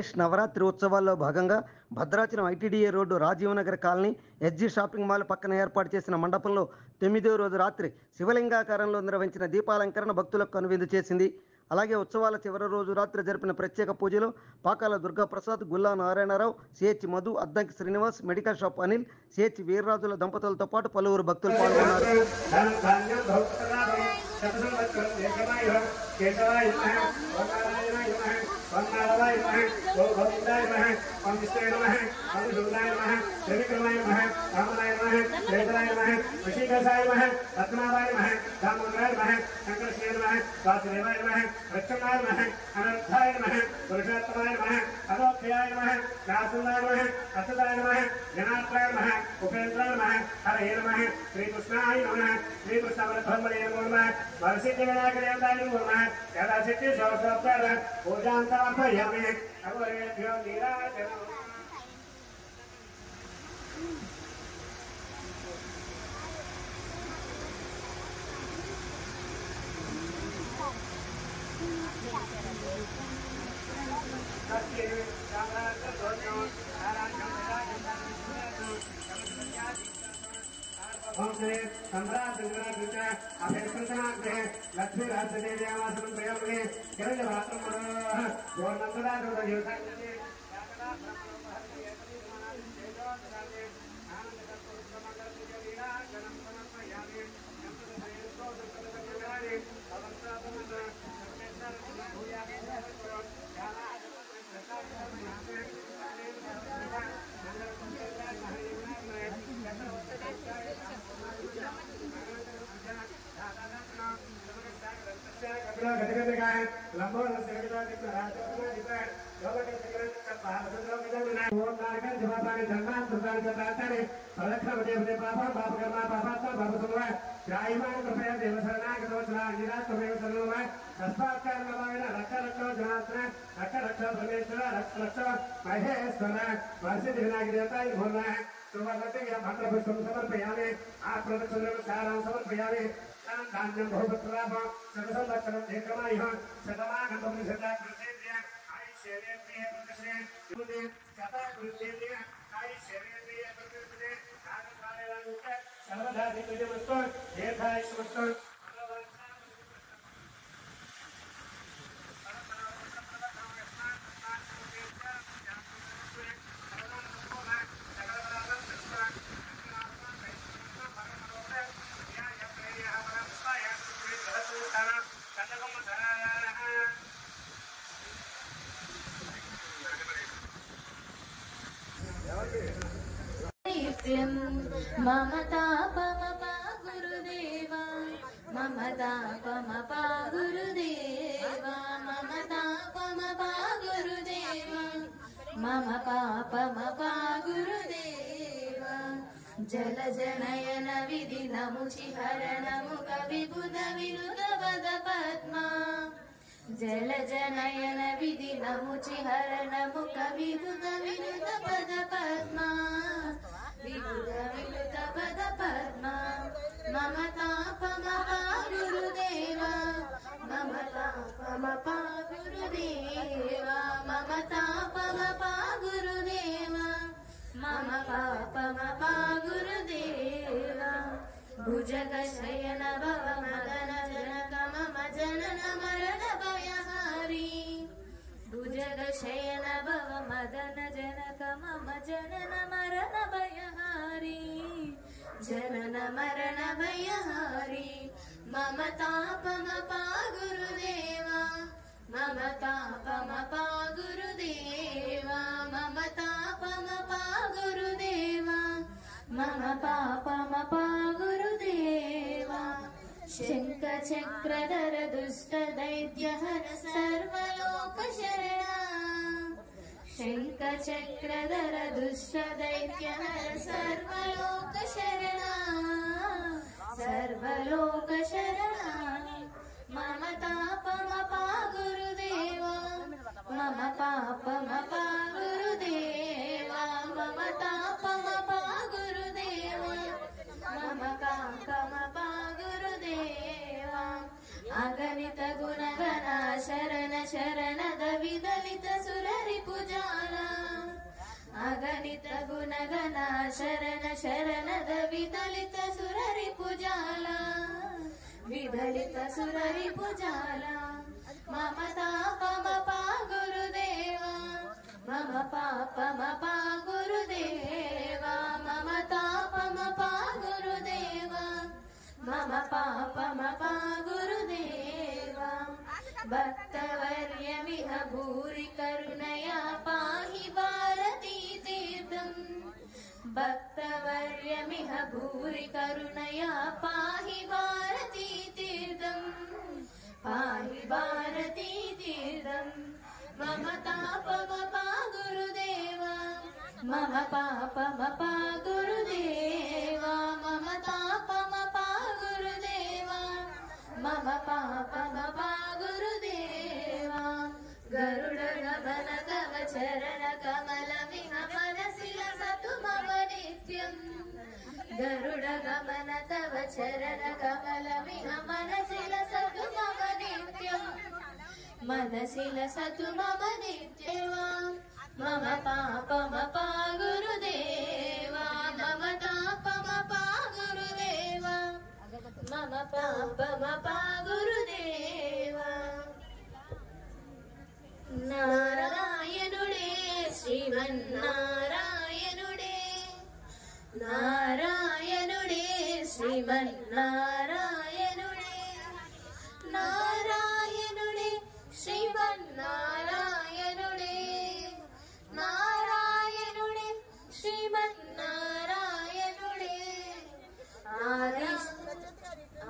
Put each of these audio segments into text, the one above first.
గణేష్ నవరాత్రి ఉత్సవాల్లో భాగంగా Bhadrachalam ITDA road Rajiv Nagar colony SG shopping mall పక్కన ఏర్పాటు చేసిన మండపంలో 9వ రోజు రాత్రి శివలింగాకారంలో నిర్వహించిన దీపాలంకరణ భక్తులకు కనువిందు చేసింది. అలాగే ఉత్సవాల చివరి రోజు రాత్రి జరిపిన ప్రత్యేక పూజలో Pakala Durgaprasad, Gulla Narayanarao, CH Madhu, Addanki Srinivas, medical shop Anil, CH వీర్రాజుల దంపతులతో పాటు పలువురు భక్తులు పాల్గొన్నారు. మమతాపమపా గురుదేవా మమతాపమపా గురుదేవా మమతాపమపా గురుదేవా మమ పాపమపా గురుదేవా జలజనయన విధి నముచి హరణము కవిబుధ వినుద పద పద్మా జలజనయన విధి నముచి హరణము కవిబుధ వినుద పద పద్మా విబుధ వినుద పద పద్మా మమతాపమపా గురుదేవా మమతాపమపా గురుదేవా మమతాపమపా గురుదేవా మమ పాపమపా గురుదేవా భుజగ శయన భవ మదన జనక మమ జనన మరణ భయహారి భుజగ శయన భవ మదన జనక మమ జనన మరణ భయహారి జనన మరణ భయహారి మమ తాపమపా గురుదేవా మమ తాపమపా గురుదేవా మమ తాపమపా గురుదేవా మమ పాపమపా గురుదేవా శంఖ చక్రధర దుష్ట దైత్యహర సర్వలోక శరణా శంఖ చక్రధర దుష్ట దైత్యహర సర్వలోక శరణా సర్వలోక శరణా మమ తాపమపా గురుదేవా మమ పాపమపా గురుదేవా మమ తాపమపా గురుదేవా మమ పాపమపా గురుదేవా అగణిత గుణగణ శరణ శరణద విదలిత సురరి పూజా ಗಣಿತ ಗುಣಗಣ ಶರಣ ಶರಣದ ವಿದಲಿತ ಸುರರಿ ಪುಜಾಲ ವಿದಲಿತ ಸುರರಿ ಪುಜಾಲ ಮಮತಾ ಪಮ ಪಾ ಗುರುದೇವ ಮಮ ಪಾಪ ಮಪ ಗುರುದೇವ ಮಮತಾ ಪಮ ಪಾ ಗುರುದೇವ ಮಮ ಪಾಪ ಮಪ ಗುರುದೇವ ಭಕ್ತವರ್ಯಮಿಹ ಭೂರಿ ಕರುಣಯಾ ಪಾಹಿ ಭಾರತೀ ತೀರ್ಥಂ ಭಕ್ತವರ್ಯಮಿಹ ಭೂರಿ ಕರುಣಯಾ ಪಾಹಿ ಭಾರತೀ ತೀರ್ಥಂ ಪಾಹಿ ಭಾರತೀ ತೀರ್ಥಂ ಮಮ ತಾಪ ಮಪ ಗುರುದೇವ ಮಮ ಪಾಪ ಮಪ ಗುರುದೇವ ಮಮ ತಾಪ ಮಪ ಗುರುದೇವ ಮಮ ಪಾಪ ಮಪ ಗುರುದೇವ ಗರುಡ ಗಮನ ತವ ಚರಣ ಕಮಲಮಿಹ ಮನಸಿಲ ಸತು ಮಮ ನಿತ್ಯಂ ಗರುಡ ಗಮನ ತವ ಚರಣ ಕಮಲಮಿಹ ಮನಸಿಲ ಸತು ಮಮ ನಿತ್ಯಂ ಮನಸಿಲ ಸತು ಮಮ ನಿತ್ಯವ ಮಮ ಪಾಪ ಮಪ ಗುರುದೇವ ಮಮ ತಾಪ ಮಪ ಗುರುದೇವ ಮಮ ಪಾಪ ಮಪ ಗುರುದೇವ నారాయణుడే శ్రీమన్నారాయణుడే నారాయణుడే శ్రీమన్నారాయణుడే నారాయణుడే శ్రీమన్నారాయణుడే నారాయణుడే శ్రీమన్నారాయణుడే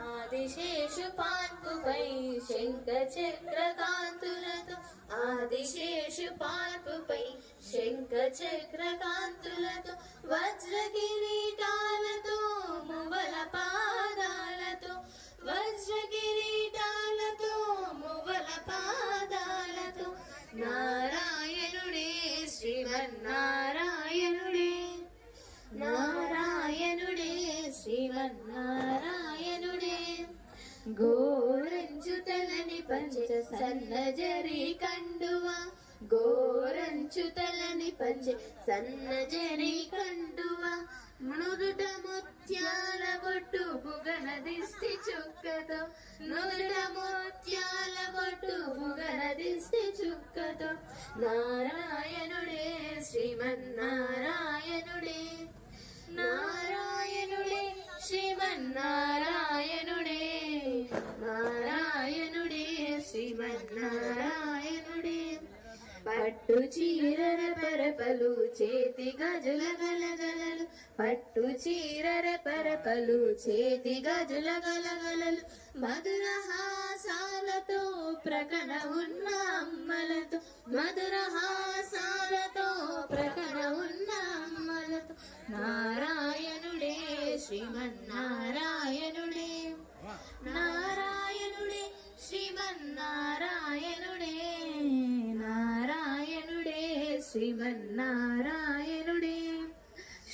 ఆదిశేషు పాన్పుపై శంఖ చక్రకాంతులతో ఆదిశేషు పాన్పుపై శంఖ చక్రకాంతులతో వజ్ర కిరీటాలతో మువ్వల పాదాలతో వజ్ర కిరీటాలతో మువ్వల పాదాలతో నారాయణుడే శ్రీమన్నారాయణుడే నారాయణుడే శ్రీమన్నారాయణుడే గోరంచుతలని పంచ సన్నజరి కండువ గోరంచుతలని పంచ సన్నజరి కండువ నుదుట ముత్యాల బొట్టు బుగన దిష్టి చుక్కతో నుదుట ముత్యాల బొట్టు బుగన దిష్టి చుక్కతో నారాయణుడే శ్రీమన్నారాయణుడే నారాయణుడే శ్రీమన్నారాయణుడే నారాయణుడే శ్రీమన్నారాయణుడే పట్టు చీరర పరపలు చేతి గజుల గలగలలు పట్టు చీరర పరపలు చేతి గజుల గలగలలు మధుర హాసాలతో ప్రకట ఉన్న అమ్మలతో మధుర హాసాలతో ప్రకట ఉన్న అమ్మలతో నారాయణుడే శ్రీమన్నారాయణుడే నారాయణుడే శ్రీమన్నారాయణుడే నారాయణుడే శ్రీమన్నారాయణుడే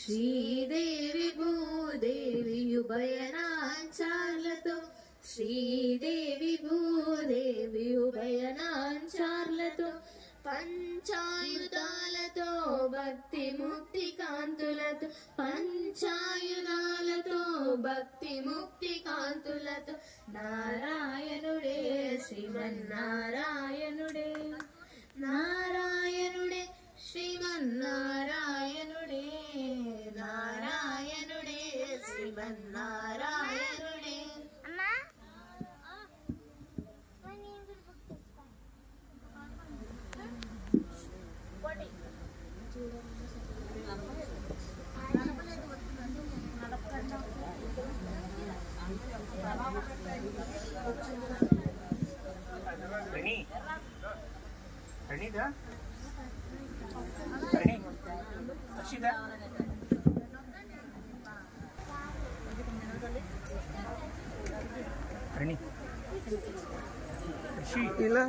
శ్రీదేవి భూదేవి ఉభయనాంచార్లతో శ్రీదేవి భూదేవి ఉభయనాంచార్లతో పంచాయుధాలతో భక్తి ముక్తి కాంతులతో పంచాయుధాలతో భక్తి ముక్తి కాంతులతో నారాయణుడే శ్రీమన్నారాయణుడే నారాయణుడే శ్రీమన్నారాయణుడే నారాయణుడే శ్రీమన్నారాయణుడే Renita? Reni? Rashida? Reni? Rashi? ఇలా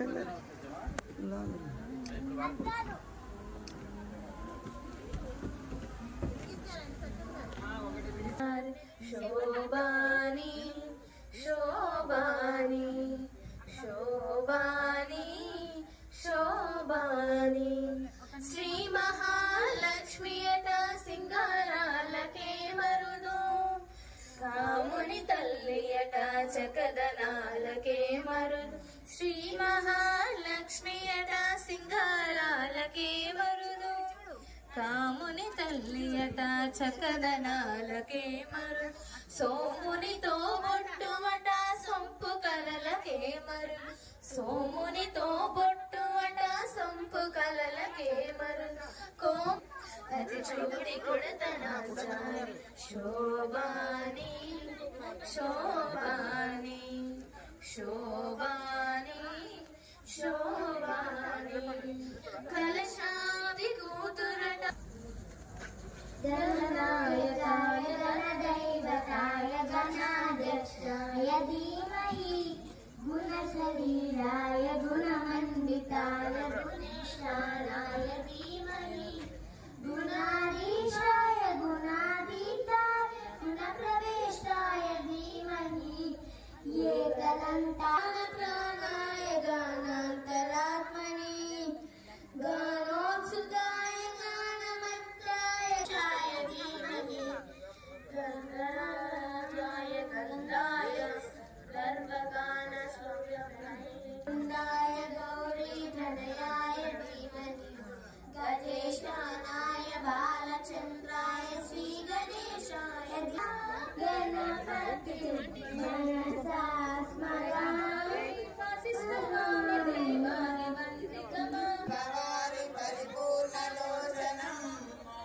శోభాని శోభాని శోభాని శోభాని శ్రీ మహాలక్ష్మియట చకదనాలకే మరుదు శ్రీ మహాలక్ష్మియట సింగారాలకే మరుదు కాముని తల్లియట చకదనాలకే మరుదు సోమునితో బొట్టువట సొంపు కలలకే మరుదు సోమునితో బొట్టువట సొంపు కలలకే మరుదు అది చూడి కొడతనాచారి శోభాని శోభాని శోభాని శోభాని కలశాది కూతురట గణనాయకాయ గణదైవతాయ గణాధ్యక్షాయ ధీమహి గుణశరీరాయ గుణమండితాయ గుణేశ్వరాయ ధీమహి గుణాధీశాయ గుణాతీతాయ గుణప్రవేశాయ ధీమహి ఏకదంతాయ ప్రాణాయ గానాంతరాత్మని గానోత్సుతాయ గానమత్తాయ చాయ ధీమహి గంగాయ గంగాయ గర్భగాన స్వప్నాయ గౌరీ ప్రణయాయ ధీమహి గజేశానాయ బాలచంద్రాయ శ్రీ గణేశాయ గణపతి మనసా స్మరామి భవారి పరిపూర్ణలోచనం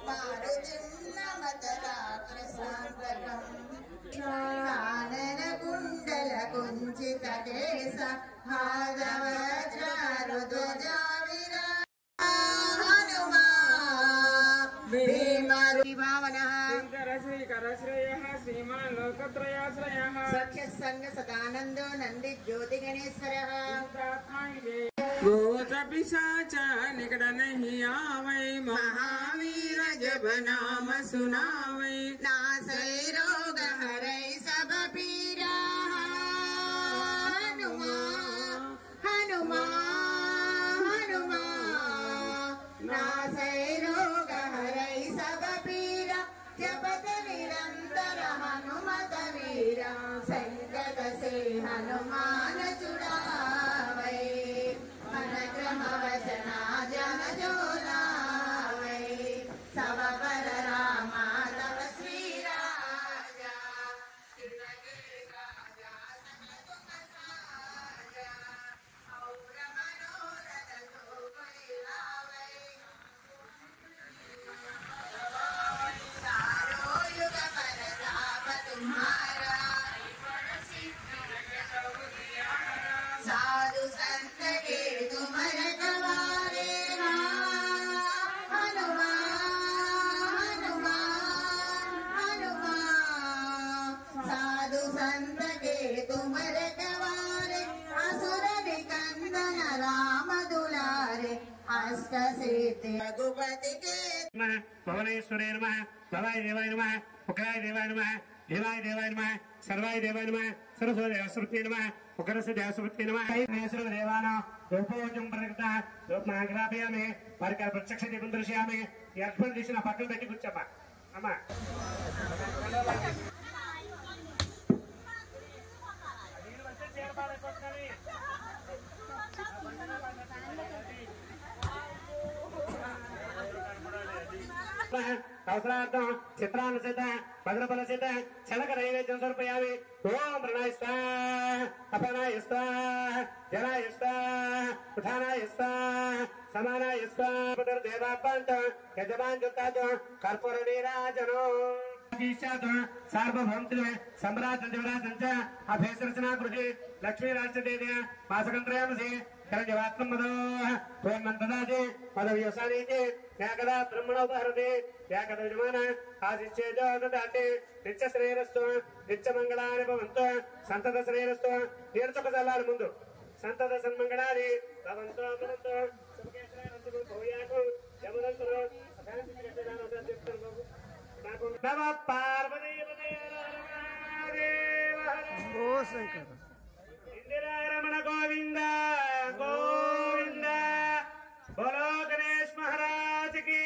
మారుతిన్నమతరాకృసాంతకం కానన కుండల కుంచిత కేశ భాగవజ్రారుధ్వజా సదానందో నంది జ్యోతి గణేశ్వర भूत पिशाच निकट नहीं आवै महावीर जब नाम सुनावै नासै रोग हरै सब पीरा हनुमान हनुमान हनुमान नासै रोग हरै सब पीरा जपत निरंतर हनुमत वीरा संकट से हनुमान छुड़ावै मनक्रम वचना जन जो लावै सब पर रामा तव श्री राजा राजा सकल तुम साजा और मनोरथ जो कोई लावै सारो युग पर ताप तुम्हारा साधु संत के तुम रखवारे हनुमान हनुमान हनुमान साधु संत के तुम रखवारे असुर निकंदन राम दुलारे अष्ट सिद्धि रघुपति के भुवनेश्वरे नमः भवाय देवाय नमः उग्राय देवाय नमः देवाय देवाय नमः सर्वाय देवाय नमः सरस्वती देवस्वती नमः उग्रस्य देवस्वती नमः सर्व देवानां रूपोजं प्रकटः रूपमाग्रापयामि परिकर प्रत्यक्ष दीपं दर्शयामि यज्ञ दिशना पक्कन పెట్టి కూర్చోమ్మా అమ్మ అవసరార్థం చిత్రానుసిత భద్రఫలసిత చలక నైవేద్యం సమర్పయామి ఓం ప్రణాయ స్వాహ అపనాయ స్వాహ జలాయ స్వాహ ఉఠానాయ స్వాహ సమానాయ స్వాహ దేవాపంత యజమాన్యుతాద కర్పూర నీరాజనో सार्वभौम सम्राट अभ्यसरचना गृहे लक्ष्मी राष्ट्रदेव मासकंत्रयाम से करंजवात्म मदो त्वन्मंतदाजे मदव्यवसानीते याकदा ब्रह्मणोपहरते याकदा यजमान आदित्य जो ददाते नित्य श्रेयरस्तु नित्य मंगलानि भवन्तु संतत श्रेयरस्तु तीर्थक जलाल मुंदु संतत सन्मंगलानि भवन्तु भवन्तु सबके श्रेयरस्तु भूयातु यमदन्तरो नम पार्वती ఓ శంకర इंदिरा रमण गोविंद गोविंद बोलो गणेश महाराज की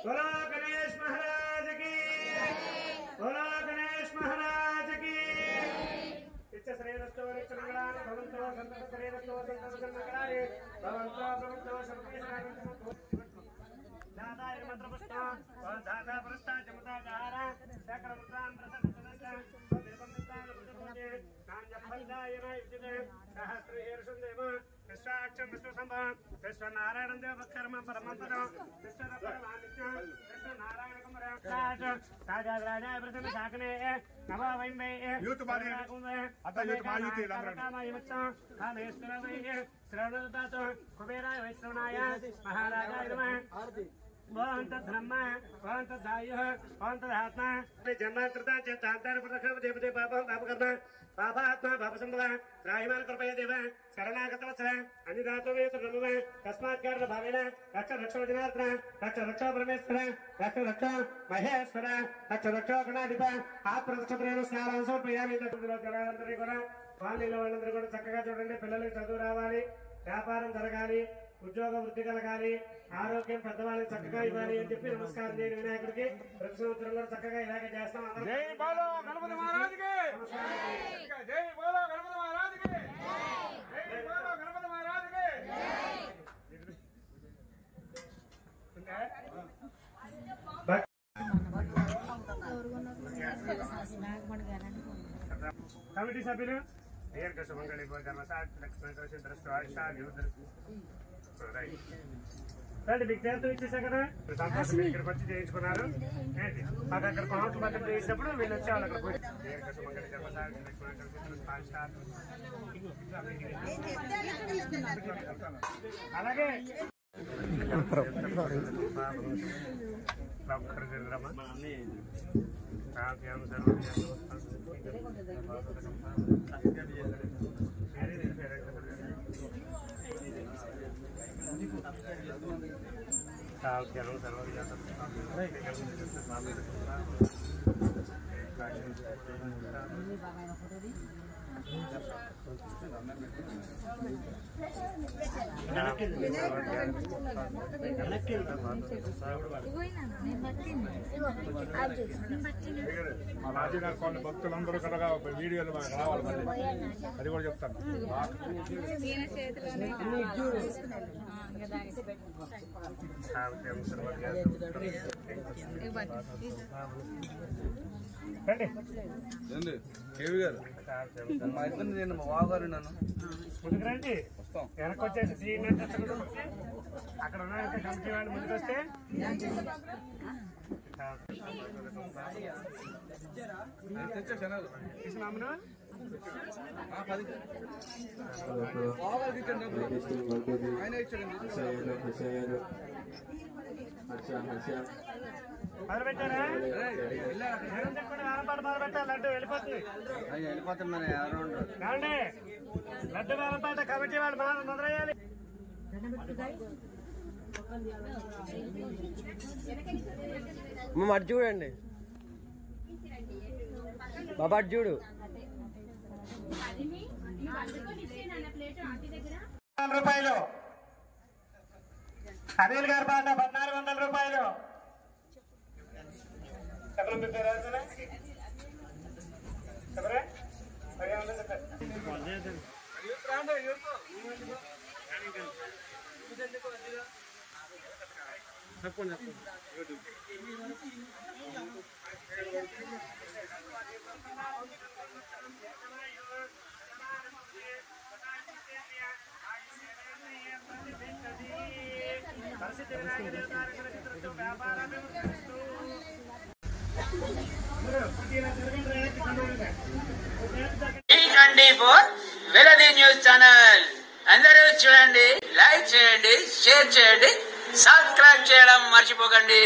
बोलो गणेश महाराज की बोलो गणेश महाराज की విశ్వనారాయణ దేవ కర్మ పరమంపదం విశ్వనారాయణ కుమార రాజాయ ప్రసన్న శాకనే నమో వైంబై యూత్ బారి అత యూత్ మా యూత్ శ్రవణదాతో కుబేరాయ వైష్ణవనాయ మహారాజాయ నమః భవంత బ్రహ్మ భవంత దాయు భవంత ఆత్మ జన్మాంతృత చేతాంతర ప్రదక్షిణ దేవతే పాపం పాపకర్మ పాపాత్మ పాపసంభవ త్రాహిమాన కృపయ దేవ శరణాగత వత్సల అనిదాతమే బ్రహ్మ తస్మాత్ కారణ భావేన రక్ష రక్ష జనార్దన రక్ష రక్ష పరమేశ్వర రక్ష రక్ష మహేశ్వర రక్ష రక్ష గణాధిప ఆ ప్రదక్ష ప్రేమ స్నానం సమర్పయామి జనాలందరికీ కూడా వాళ్ళలో వాళ్ళందరూ కూడా చక్కగా చూడండి పిల్లలకి చదువు రావాలి వ్యాపారం జరగాలి ఉద్యోగ వృద్ధి కలగాలి ఆరోగ్యం పెద్దవాళ్ళకి చక్కగా ఇవ్వాలి అని చెప్పి నమస్కారం చేయడం వినాయకుడికి ప్రతి సంవత్సరం కూడా చక్కగా ఇలాగే చేస్తాం. జై బోలో గణపతి మహారాజుకి జై బోలో గణపతి మహారాజుకి జై బోలో గణపతి మహారాజుకి కమిటీ సభ్యులు దీర్ఘ సుమంగళి రండి మీకు తీర్థం ఇచ్చేసా కదా సంతోషం ఇక్కడికి వచ్చి చేయించుకున్నారు ఏంటి మాకు అక్కడ కౌంటర్ భద్రత చేసినప్పుడు వీళ్ళు వచ్చేవాళ్ళు అక్కడ పోయి దీర్ఘ సుమంగళి అలాగే మా రాజీనాథ్ కొన్ని భక్తులందరూ కూడా వీడియోలు రావాలి మళ్ళీ అది కూడా చెప్తాను. కేవి గారు మా ఇద్దరు నేను మా బావగారు నన్ను ముందుకు రండి వెనక్కి వచ్చేసి అక్కడ ఉన్న కమిటీ వాళ్ళు ముందుకు వస్తే తీసుకున్నాము ఆయన ఇచ్చాడండి. మొదలు పెట్టారా మొదలు పెట్టాలి లడ్డు వెళ్ళిపోతుంది వెళ్ళిపోతున్నారు కావండి లడ్డు వేలంపాట కమిటీ వాళ్ళు మొదలయ్యాలి. అటు చూడండి బాబా అటు చూడు. రూపాయలు అనిల్ గారి పాట 1400 రూపాయలు. చెప్పండి మీ పేరు చెప్పరా చెప్పండి వెలది న్యూస్ ఛానల్ అందరూ చూడండి, లైక్ చేయండి, షేర్ చేయండి, సబ్స్క్రైబ్ చేయడం మర్చిపోకండి.